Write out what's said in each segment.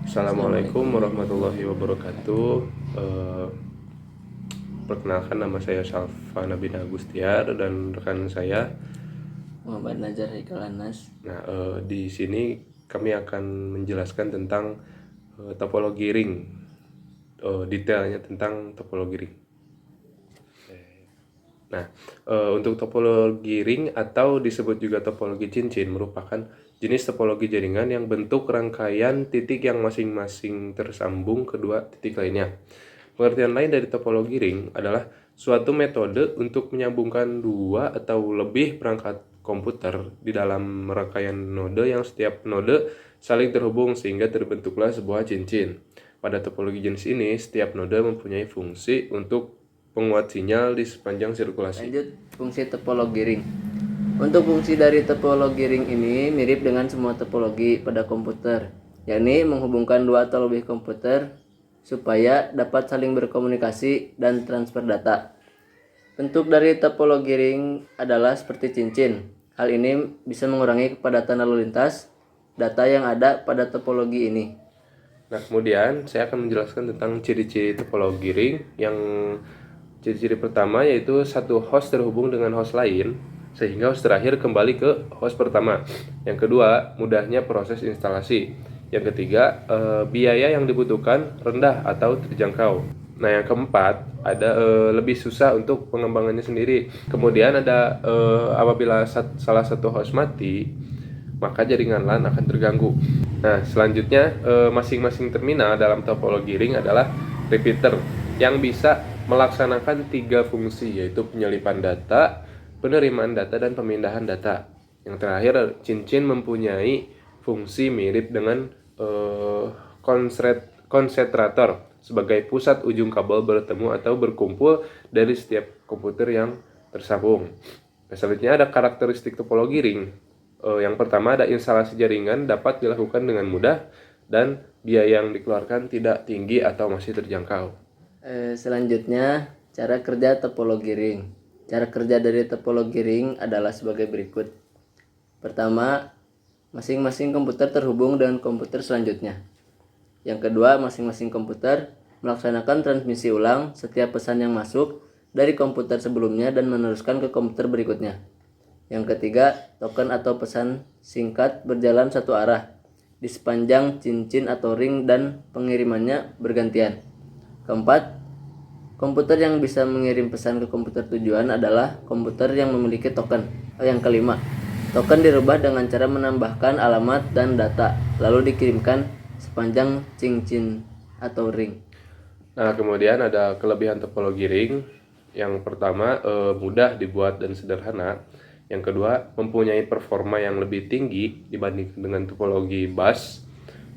Assalamualaikum warahmatullahi wabarakatuh. Eh, Perkenalkan, nama saya Syalfa Nabina Agustiar dan rekan saya. Muhammad Najar Haikal Anas. Nah, di sini kami akan menjelaskan tentang topologi ring, detailnya tentang topologi ring. Nah, untuk topologi ring atau disebut juga topologi cincin merupakan jenis topologi jaringan yang bentuk rangkaian titik yang masing-masing tersambung kedua titik lainnya. Pengertian lain dari topologi ring adalah suatu metode untuk menyambungkan dua atau lebih perangkat komputer di dalam rangkaian node yang setiap node saling terhubung sehingga terbentuklah sebuah cincin. Pada topologi jenis ini, setiap node mempunyai fungsi untuk penguat sinyal di sepanjang sirkulasi. Lanjut, fungsi topologi ring. Untuk fungsi dari topologi ring ini mirip dengan semua topologi pada komputer, yakni menghubungkan dua atau lebih komputer supaya dapat saling berkomunikasi dan transfer data. Bentuk dari topologi ring adalah seperti cincin. Hal ini bisa mengurangi kepadatan lalu lintas data yang ada pada topologi ini. Nah, kemudian saya akan menjelaskan tentang ciri-ciri topologi ring. Yang ciri-ciri pertama yaitu satu host terhubung dengan host lain sehingga host terakhir kembali ke host pertama. Yang kedua, mudahnya proses instalasi. Yang ketiga, biaya yang dibutuhkan rendah atau terjangkau. Nah, yang keempat, ada lebih susah untuk pengembangannya sendiri. Kemudian ada apabila salah satu host mati, maka jaringan LAN akan terganggu. Nah, selanjutnya masing-masing terminal dalam topologi ring adalah repeater yang bisa melaksanakan tiga fungsi, yaitu penyelipan data, penerimaan data, dan pemindahan data. Yang terakhir, cincin mempunyai fungsi mirip dengan konsentrator sebagai pusat ujung kabel bertemu atau berkumpul dari setiap komputer yang tersambung. Nah, selanjutnya ada karakteristik topologi ring. Yang pertama ada instalasi jaringan dapat dilakukan dengan mudah dan biaya yang dikeluarkan tidak tinggi atau masih terjangkau. Selanjutnya, cara kerja topologi ring. Cara kerja dari topologi ring adalah sebagai berikut. Pertama, masing-masing komputer terhubung dengan komputer selanjutnya. Yang kedua, masing-masing komputer melaksanakan transmisi ulang setiap pesan yang masuk dari komputer sebelumnya dan meneruskan ke komputer berikutnya. Yang ketiga, token atau pesan singkat berjalan satu arah di sepanjang cincin atau ring dan pengirimannya bergantian. Keempat, komputer yang bisa mengirim pesan ke komputer tujuan adalah komputer yang memiliki token. Yang kelima, token dirubah dengan cara menambahkan alamat dan data, lalu dikirimkan sepanjang cincin atau ring. Nah, kemudian ada kelebihan topologi ring. Yang pertama, mudah dibuat dan sederhana. Yang kedua, mempunyai performa yang lebih tinggi dibanding dengan topologi bus.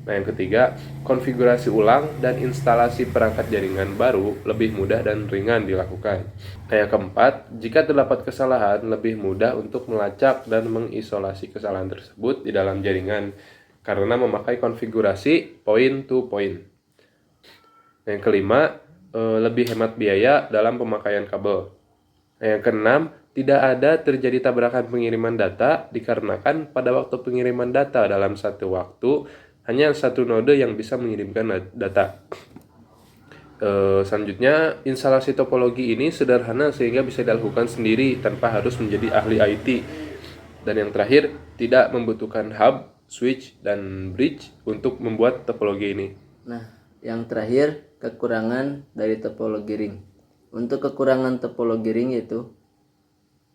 Nah, yang ketiga, konfigurasi ulang dan instalasi perangkat jaringan baru lebih mudah dan ringan dilakukan. Nah, yang keempat, jika terdapat kesalahan, lebih mudah untuk melacak dan mengisolasi kesalahan tersebut di dalam jaringan karena memakai konfigurasi point to point. Nah, yang kelima, lebih hemat biaya dalam pemakaian kabel. Nah, yang keenam, tidak ada terjadi tabrakan pengiriman data dikarenakan pada waktu pengiriman data dalam satu waktu hanya satu node yang bisa mengirimkan data. Selanjutnya, instalasi topologi ini sederhana sehingga bisa dilakukan sendiri tanpa harus menjadi ahli IT. Dan yang terakhir, tidak membutuhkan hub, switch, dan bridge untuk membuat topologi ini. Nah, yang terakhir, kekurangan dari topologi ring. Untuk kekurangan topologi ring yaitu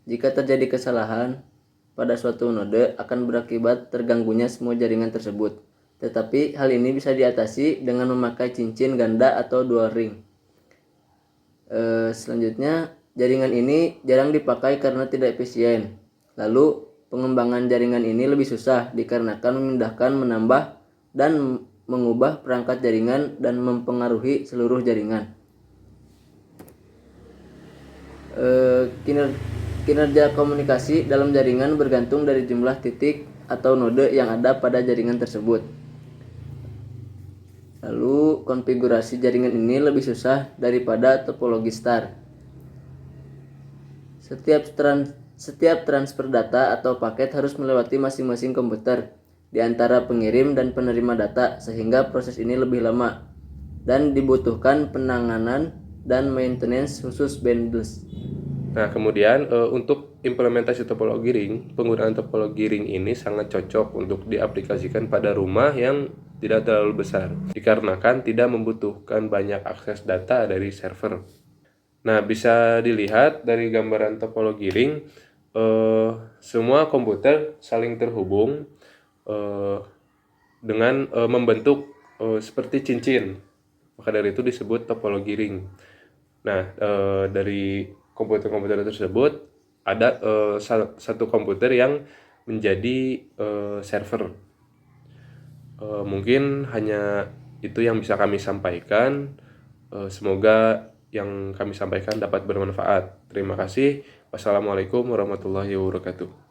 jika terjadi kesalahan pada suatu node akan berakibat terganggunya semua jaringan tersebut. Tetapi hal ini bisa diatasi dengan memakai cincin ganda atau dual ring. Selanjutnya, jaringan ini jarang dipakai karena tidak efisien. Lalu, pengembangan jaringan ini lebih susah dikarenakan memindahkan, menambah, dan mengubah perangkat jaringan dan mempengaruhi seluruh jaringan. Kinerja komunikasi dalam jaringan bergantung dari jumlah titik atau node yang ada pada jaringan tersebut. Lalu, konfigurasi jaringan ini lebih susah daripada topologi star. Setiap transfer data atau paket harus melewati masing-masing komputer. di antara pengirim dan penerima data sehingga proses ini lebih lama dan dibutuhkan penanganan dan maintenance khusus BEMDUS. Nah, kemudian untuk implementasi topologi ring, penggunaan topologi ring ini sangat cocok untuk diaplikasikan pada rumah yang tidak terlalu besar, dikarenakan tidak membutuhkan banyak akses data dari server. Nah, bisa dilihat dari gambaran topologi ring, semua komputer saling terhubung dengan membentuk seperti cincin. Maka dari itu disebut topologi ring. Nah, dari komputer-komputer tersebut ada satu komputer yang menjadi server. Mungkin hanya itu yang bisa kami sampaikan. Semoga yang kami sampaikan dapat bermanfaat. Terima kasih. Wassalamualaikum warahmatullahi wabarakatuh.